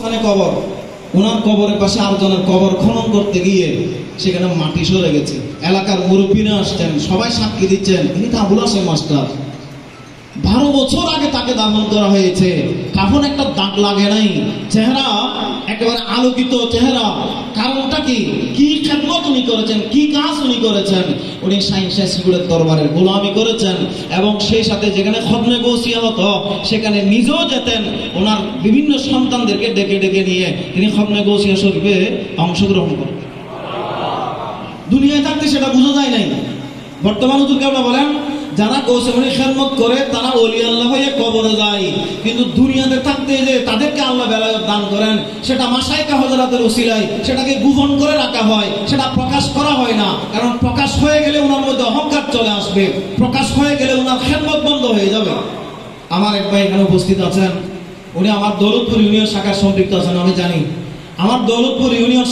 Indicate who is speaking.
Speaker 1: কবর, ওনার কবরের পাশে আরেকজনের কবর খনন করতে গিয়ে সেখানে মাটি সরে গেছে। এলাকার মুরব্বীরা আসছেন, সবাই সাক্ষী দিচ্ছেন, ইনি তো আবুল হাসেম মাস্টার। 12 বছর আগে তাকে দাফন করা হয়েছে, কাফন একটা দাগ লাগে নাই, চেহারা একেবারে আলোকিত চেহারা। কারণটা কি? কি খেদমত উনি করেছেন, কি কাজ উনি করেছেন? উনি শাইন শাহসিগুলের দরবারের গোলামি করেছেন এবং সেই সাথে যেখানে খতমে গৌসিয়া হতো সেখানে নিজেও যেতেন, ওনার বিভিন্ন সন্তানদেরকে ডেকে ডেকে নিয়ে তিনি খতমে গৌসিয়া শরীফে অংশগ্রহণ করেন। দুনিয়ায় থাকতে সেটা বোঝা যায় নাই। বর্তমান হুজুরকে আমরা বলেন যারা গৌসেমনির খেদমত করে তারা ওলি আল্লাহ হয়ে কবরে যায়, কিন্তু দুনিয়াতে থাকতে যে তাদেরকে আল্লাহ বেলায়েত দান করেন সেটা মাশায়েখ হযরতের উসিলায় সেটাকে গোপন করে রাখা হয়, সেটা প্রকাশ করা হয় না। কারণ প্রকাশ হয়ে গেলে ওনার মধ্যে অহংকার চলে আসবে, প্রকাশ হয়ে গেলে ওনার খেদমত বন্ধ হয়ে যাবে। আমার এক ভাই এখানে উপস্থিত আছেন, উনি আমার দৌলতপুর ইউনিয়ন শাখার সম্পৃক্ত আছেন, আমি জানি। আমার দৌলতপুর ইউনিয়ন